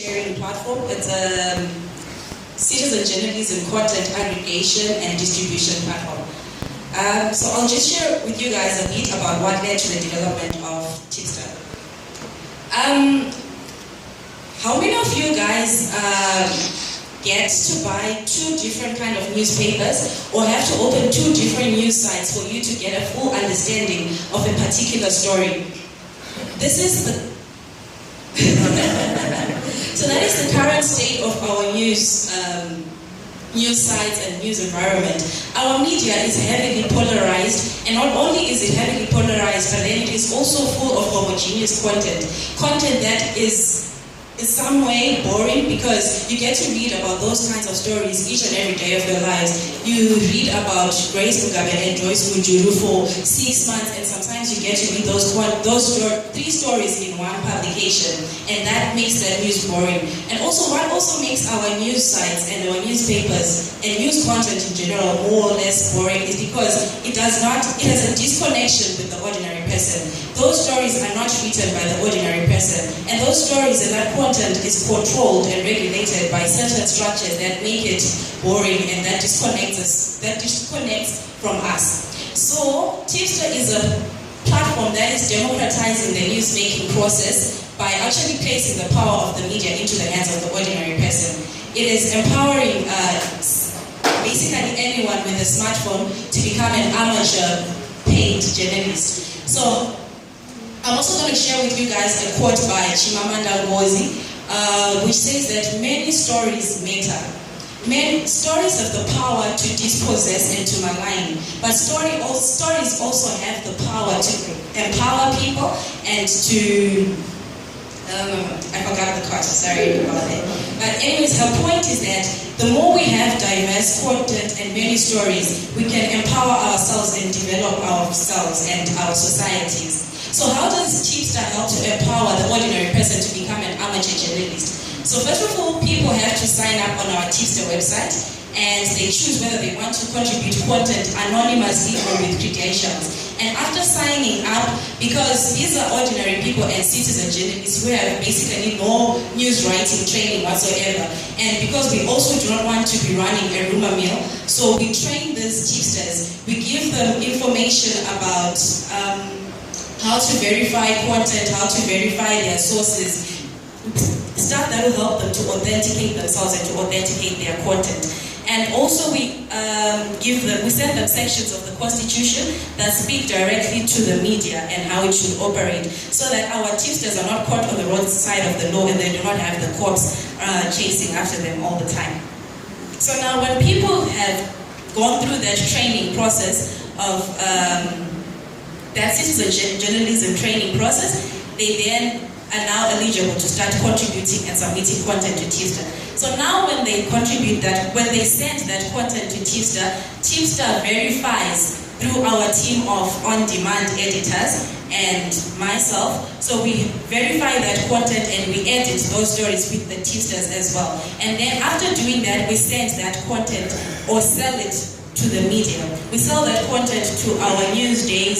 Sharing platform. It's a citizen journalism content aggregation and distribution platform. So I'll just share with you guys a bit about what led to the development of Tipster. How many of you guys get to buy two different kind of newspapers or have to open two different news sites for you to get a full understanding of a particular story? This is the so that is the current state of our news sites and news environment. Our media is heavily polarized, and not only is it heavily polarized, but then it is also full of homogeneous content that is in some way boring, because you get to read about those kinds of stories each and every day of your lives. You read about Grace Mugabe and Joyce Mujuru for 6 months, and sometimes you get to read those three stories in one publication, and that makes that news boring. And also, what also makes our news sites and our newspapers and news content in general more or less boring is because it has a disconnection with the ordinary person. Those stories are not written by the ordinary person, and those stories and that content is controlled and regulated by certain structures that make it boring and that disconnects from us. So Tipster is a platform that is democratizing the news-making process by actually placing the power of the media into the hands of the ordinary person. It is empowering basically anyone with a smartphone to become an amateur paid journalist. So I'm also going to share with you guys a quote by Chimamanda Ngozi, which says that many stories matter. Stories have the power to dispossess and to malign, but stories also have the power to empower people and to I forgot the quote, sorry about it. But anyways, her point is that the more we have diverse content and many stories, we can empower ourselves and develop ourselves and our societies. So how does Tipster help to empower the ordinary person to become an amateur journalist? So first of all, people have to sign up on our Tipster website, and they choose whether they want to contribute content anonymously or with credentials. And after signing up, because these are ordinary people and citizen journalists who have basically no news writing training whatsoever, and because we also do not want to be running a rumor mill, so we train these tipsters. We give them information about how to verify content, how to verify their sources, stuff that will help them to authenticate themselves and to authenticate their content. And also we send them sections of the Constitution that speak directly to the media and how it should operate, so that our tipsters are not caught on the wrong side of the law and they do not have the cops chasing after them all the time. So now when people have gone through that training process of that citizen journalism training process, they then are now eligible to start contributing and submitting content to Tipster. So now when they contribute that, when they send that content to Tipster, Tipster verifies through our team of on-demand editors and myself. So we verify that content and we edit those stories with the Tipsters as well. And then after doing that, we send that content or sell it to the media. We sell that content to our news days,